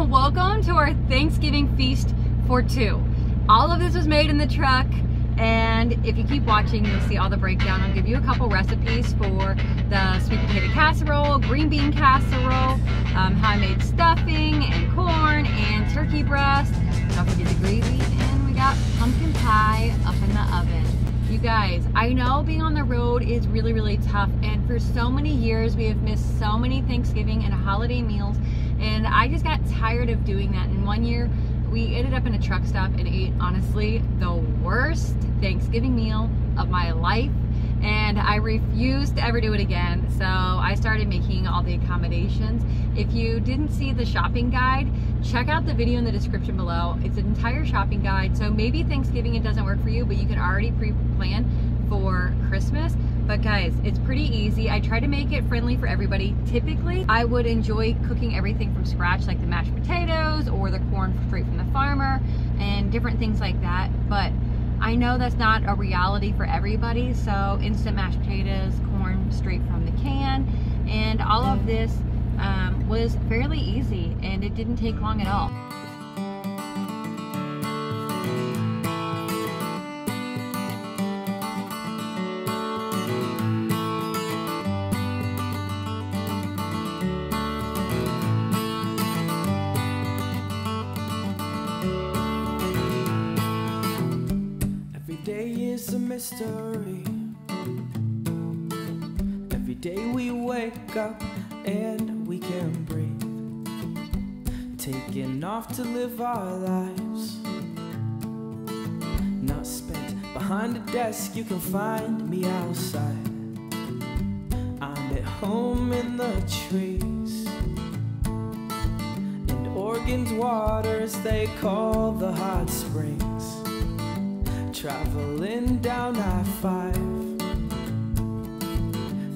welcome to our Thanksgiving feast for two. All of this was made in the truck, and if you keep watching, you'll see all the breakdown. I'll give you a couple recipes for the sweet potato casserole, green bean casserole, how I made stuffing and corn and turkey breast. Don't forget the gravy, and we got pumpkin pie up in the oven. You guys, I know being on the road is really, really tough, and for so many years we have missed so many Thanksgiving and holiday meals, and I just got tired of doing that. And one year we ended up in a truck stop and ate, honestly, the worst Thanksgiving meal of my life, and I refused to ever do it again. So I started making all the accommodations. If you didn't see the shopping guide, check out the video in the description below. It's an entire shopping guide. So maybe Thanksgiving it doesn't work for you, but you can already pre-plan for Christmas. But guys, it's pretty easy. I try to make it friendly for everybody. Typically, I would enjoy cooking everything from scratch, like the mashed potatoes or the corn straight from the farmer and different things like that. But I know that's not a reality for everybody. So instant mashed potatoes, corn straight from the can, and all of this was fairly easy, and it didn't take long at all. Every day is a mystery. Every day we wake up and we can breathe, taking off to live our lives, not spent behind a desk. You can find me outside. I'm at home in the trees, and Oregon's waters they call the hot springs, traveling down I-5.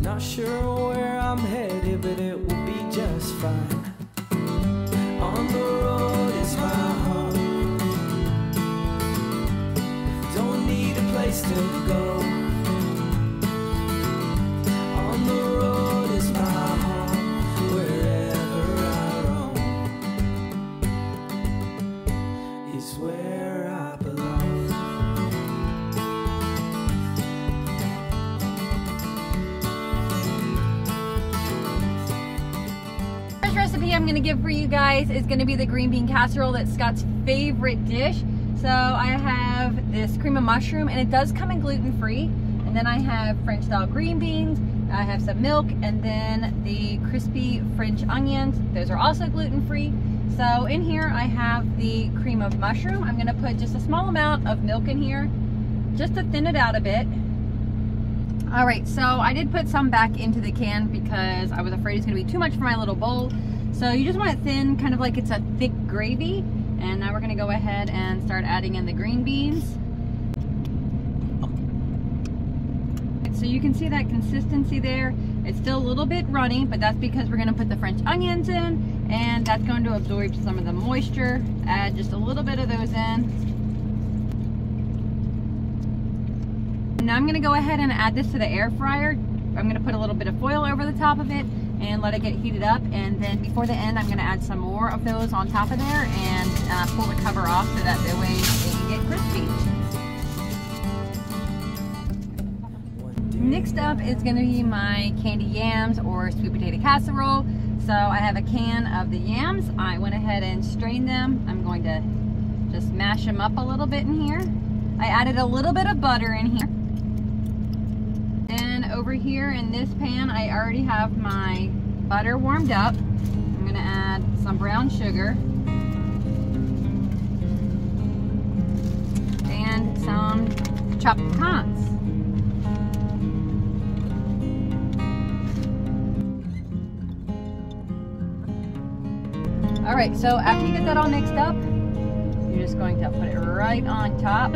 Not sure where I'm headed, but it will be just fine. On the road is my home. Don't need a place to go. On the road is my home. Wherever I roam is where I belong. Recipe I'm going to give for you guys is going to be the green bean casserole. That's Scott's favorite dish. So I have this cream of mushroom, and it does come in gluten-free, and then I have French style green beans, I have some milk, and then the crispy French onions. Those are also gluten-free. So in here I have the cream of mushroom. I'm going to put just a small amount of milk in here just to thin it out a bit. Alright, so I did put some back into the can because I was afraid it's going to be too much for my little bowl. So you just want it thin, kind of like it's a thick gravy. And now we're going to go ahead and start adding in the green beans. So you can see that consistency there. It's still a little bit runny, but that's because we're going to put the French onions in, and that's going to absorb some of the moisture. Add just a little bit of those in. Now I'm going to go ahead and add this to the air fryer. I'm going to put a little bit of foil over the top of it and let it get heated up, and then before the end I'm going to add some more of those on top of there and pull the cover off so that the way it can get crispy. Next up is going to be my candy yams or sweet potato casserole. So I have a can of the yams. I went ahead and strained them. I'm going to just mash them up a little bit in here. I added a little bit of butter in here. And over here in this pan, I already have my butter warmed up. I'm going to add some brown sugar and some chopped pecans. Alright, so after you get that all mixed up, you're just going to put it right on top.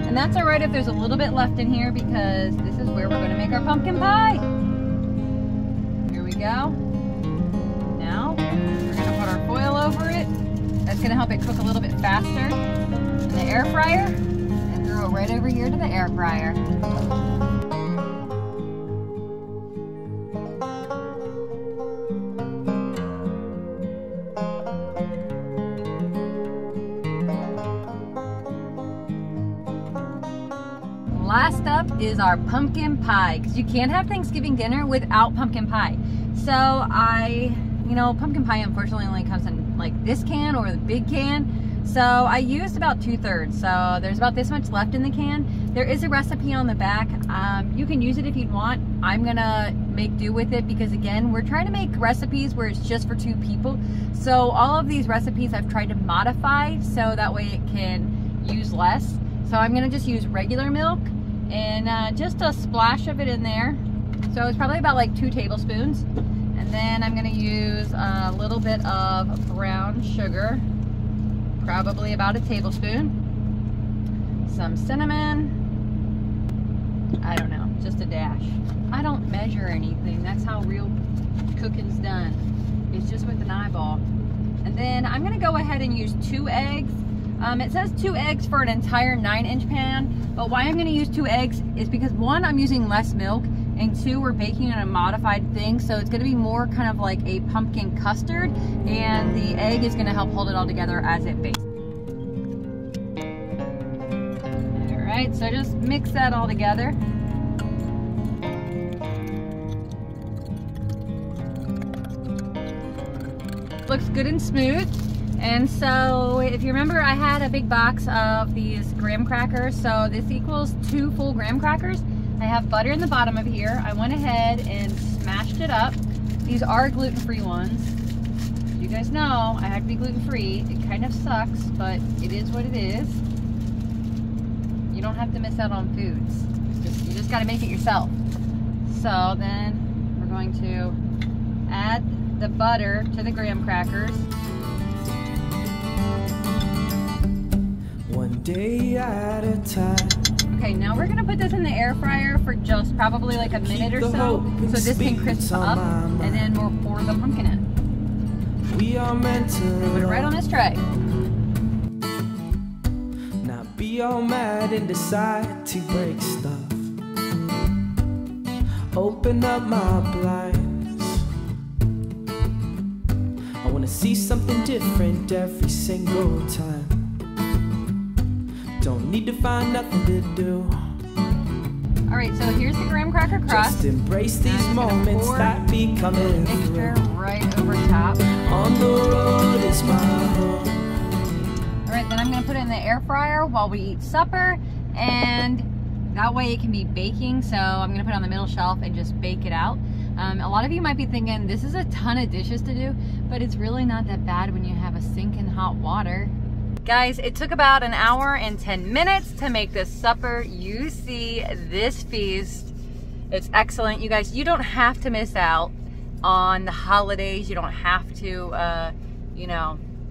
And that's alright if there's a little bit left in here, because this is where we're going to make our pumpkin pie. Here we go. Now, we're going to put our foil over it. gonna help it cook a little bit faster in the air fryer, and throw it right over here to the air fryer. Last up is our pumpkin pie, because you can't have Thanksgiving dinner without pumpkin pie. So pumpkin pie unfortunately only comes in like this can or the big can. So I used about 2/3. So there's about this much left in the can. There is a recipe on the back. You can use it if you'd want. I'm gonna make do with it because again, we're trying to make recipes where it's just for 2 people. So all of these recipes I've tried to modify so that way it can use less. So I'm gonna just use regular milk and just a splash of it in there. So it's probably about like 2 tablespoons. And then I'm gonna use a little bit of brown sugar, probably about a tablespoon. Some cinnamon, I don't know, just a dash. I don't measure anything. That's how real cooking's done. It's just with an eyeball. And then I'm gonna go ahead and use 2 eggs. It says 2 eggs for an entire 9-inch pan, but why I'm gonna use 2 eggs is because 1, I'm using less milk, and 2, we're baking in a modified thing, so it's gonna be more kind of like a pumpkin custard, and the egg is gonna help hold it all together as it bakes. All right, so just mix that all together. Looks good and smooth. And so if you remember, I had a big box of these graham crackers. So this equals 2 full graham crackers. I have butter in the bottom of here. I went ahead and smashed it up. These are gluten-free ones. You guys know I have to be gluten-free. It kind of sucks, but it is what it is. You don't have to miss out on foods. You just got to make it yourself. So then we're going to add the butter to the graham crackers. One day at a time. Okay, now we're gonna put this in the air fryer for just probably like a minute or so this can crisp up, and then we'll pour the pumpkin in. We are meant to put it right on this tray. Not be all mad and decide to break stuff. Open up my blinds. I wanna see something different every single time. Don't need to find nothing to do. All right, so here's the graham cracker crust. Just embrace these moments that be coming mixture right over top. On the road is my home. All right, then I'm gonna put it in the air fryer while we eat supper, and that way it can be baking. So I'm gonna put it on the middle shelf and just bake it out. A lot of you might be thinking this is a ton of dishes to do, but it's really not that bad when you have a sink and hot water. Guys, it took about 1 hour and 10 minutes to make this supper. You see this feast. It's excellent. You guys, you don't have to miss out on the holidays. You don't have to,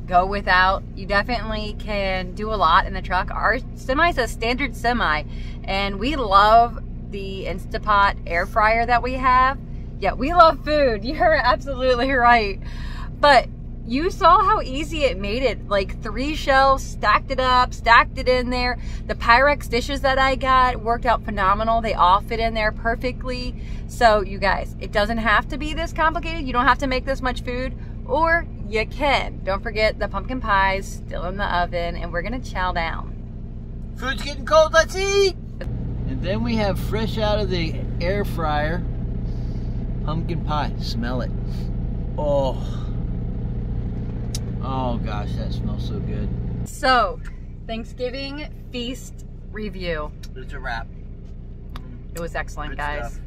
go without. You definitely can do a lot in the truck. Our semi is a standard semi, and we love the Instapot air fryer that we have. Yeah, we love food. You're absolutely right. But you saw how easy it made it. Like 3 shelves, stacked it up, stacked it in there. The Pyrex dishes that I got worked out phenomenal. They all fit in there perfectly. So you guys, it doesn't have to be this complicated. You don't have to make this much food, or you can. Don't forget the pumpkin pie's still in the oven, and we're gonna chow down. Food's getting cold, let's eat! And then we have fresh out of the air fryer, pumpkin pie. Smell it. Oh gosh, that smells so good. So, Thanksgiving feast review. It's a wrap. It was excellent, Good guys. stuff.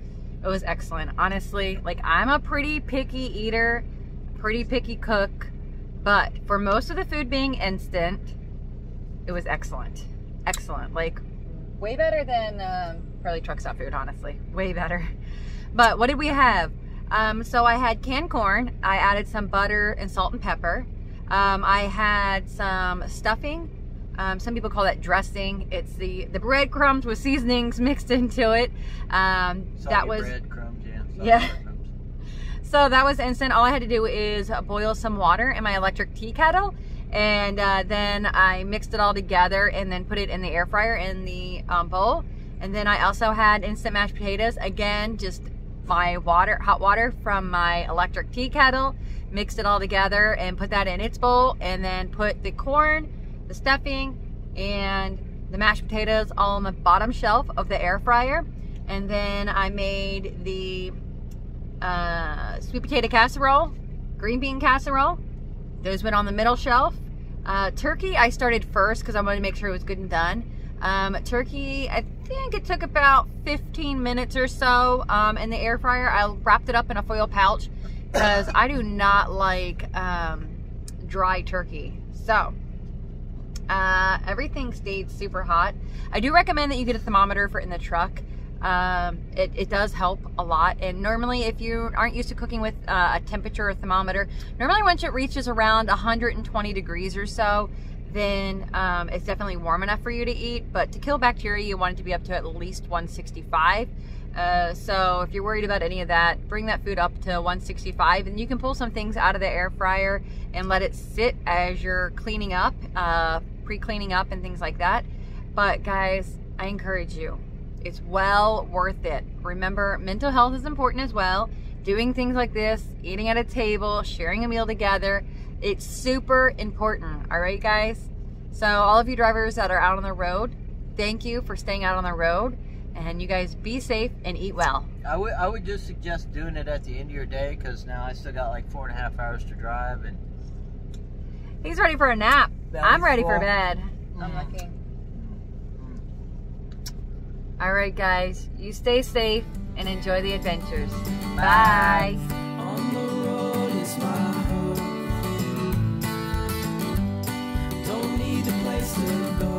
It was excellent. Honestly, like, I'm a pretty picky eater, pretty picky cook, but for most of the food being instant, it was excellent. Excellent. Like, way better than probably truck stop food, honestly. Way better. But what did we have? So I had canned corn. I added some butter and salt and pepper. I had some stuffing. Some people call that dressing. It's the breadcrumbs with seasonings mixed into it. That was breadcrumbs, yeah. So that was instant. All I had to do is boil some water in my electric tea kettle, And then I mixed it all together and then put it in the air fryer in the bowl. And then I also had instant mashed potatoes. Again, just my hot water from my electric tea kettle, mixed it all together and put that in its bowl, and then put the corn, the stuffing, and the mashed potatoes all on the bottom shelf of the air fryer. And then I made the sweet potato casserole, green bean casserole. Those went on the middle shelf. Turkey I started first because I wanted to make sure it was good and done. Turkey, I think it took about 15 minutes or so in the air fryer. I wrapped it up in a foil pouch because I do not like dry turkey. So everything stayed super hot. I do recommend that you get a thermometer for in the truck. It does help a lot. And normally, if you aren't used to cooking with a temperature or thermometer, normally once it reaches around 120 degrees or so, then it's definitely warm enough for you to eat. But to kill bacteria, you want it to be up to at least 165. So if you're worried about any of that, bring that food up to 165, and you can pull some things out of the air fryer and let it sit as you're cleaning up, pre-cleaning up and things like that. But guys, I encourage you, it's well worth it. Remember, mental health is important as well. Doing things like this, eating at a table, sharing a meal together, it's super important. All right, guys? So all of you drivers that are out on the road, thank you for staying out on the road. And you guys be safe and eat well. I would just suggest doing it at the end of your day, because now I still got like 4.5 hours to drive. And he's ready for a nap. I'm ready for bed. I'm lucky. All right, guys, you stay safe and enjoy the adventures. Bye. On the road is my home. Don't need a place to go.